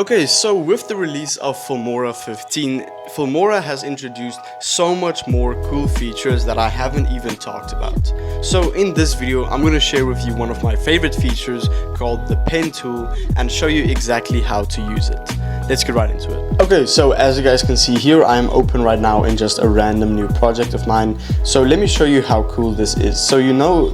Okay, so with the release of Filmora 15, Filmora has introduced so much more cool features that I haven't even talked about. So in this video, I'm going to share with you one of my favorite features called the pen tool and show you exactly how to use it. Let's get right into it. Okay, so as you guys can see here, I'm open right now in just a random new project of mine. So let me show you how cool this is. So you know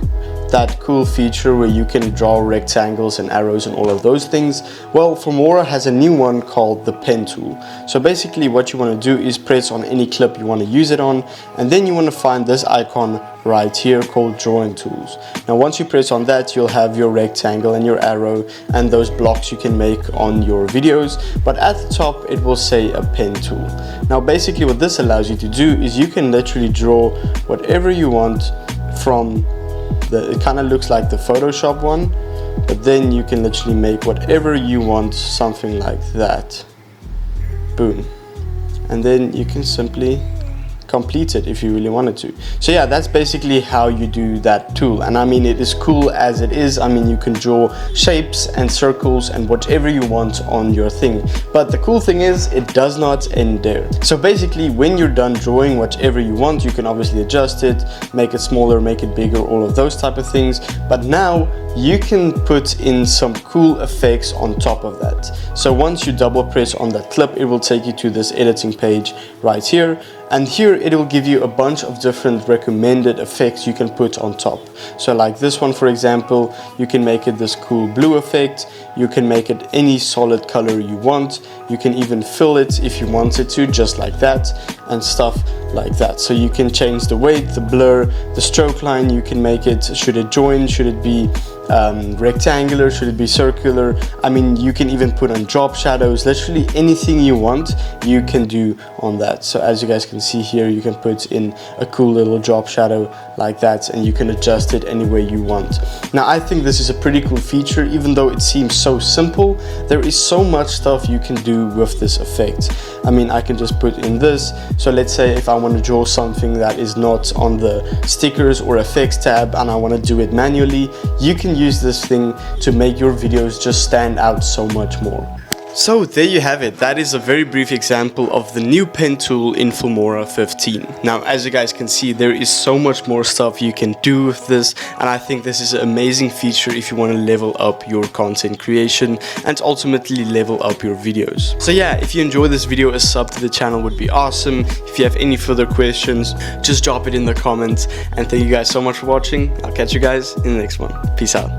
that cool feature where you can draw rectangles and arrows and all of those things? Well, Filmora has a new one called the pen tool. So basically what you want to do is press on any clip you want to use it on, and then you want to find this icon right here called drawing tools. Now once you press on that, you'll have your rectangle and your arrow and those blocks you can make on your videos, but at the top it will say a pen tool. Now basically what this allows you to do is you can literally draw whatever you want from it kind of looks like the Photoshop one, but then you can literally make whatever you want, something like that. Boom. And then you can simply complete it if you really wanted to. So yeah, that's basically how you do that tool. And I mean, it is cool as it is. I mean, you can draw shapes and circles and whatever you want on your thing. But the cool thing is it does not end there. So basically when you're done drawing whatever you want, you can obviously adjust it, make it smaller, make it bigger, all of those type of things. But now you can put in some cool effects on top of that. So once you double press on that clip, it will take you to this editing page right here. And here it will give you a bunch of different recommended effects you can put on top. So like this one, for example, you can make it this cool blue effect. You can make it any solid color you want. You can even fill it if you wanted to, just like that, and stuff like that. So you can change the weight, the blur, the stroke line. You can make it, should it join, should it be rectangular, should it be circular? I mean, you can even put on drop shadows. Literally anything you want you can do on that. So as you guys can see here, you can put in a cool little drop shadow like that, and you can adjust it any way you want. Now I think this is a pretty cool feature. Even though it seems so simple, there is so much stuff you can do with this effect. I mean, I can just put in this. So let's say if I want to draw something that is not on the stickers or effects tab and I want to do it manually, you can use this thing to make your videos just stand out so much more. So there you have it. That is a very brief example of the new pen tool in Filmora 15. Now, as you guys can see, there is so much more stuff you can do with this, and I think this is an amazing feature if you want to level up your content creation and ultimately level up your videos. So yeah, if you enjoyed this video, a sub to the channel would be awesome. If you have any further questions, just drop it in the comments, and thank you guys so much for watching. I'll catch you guys in the next one. Peace out.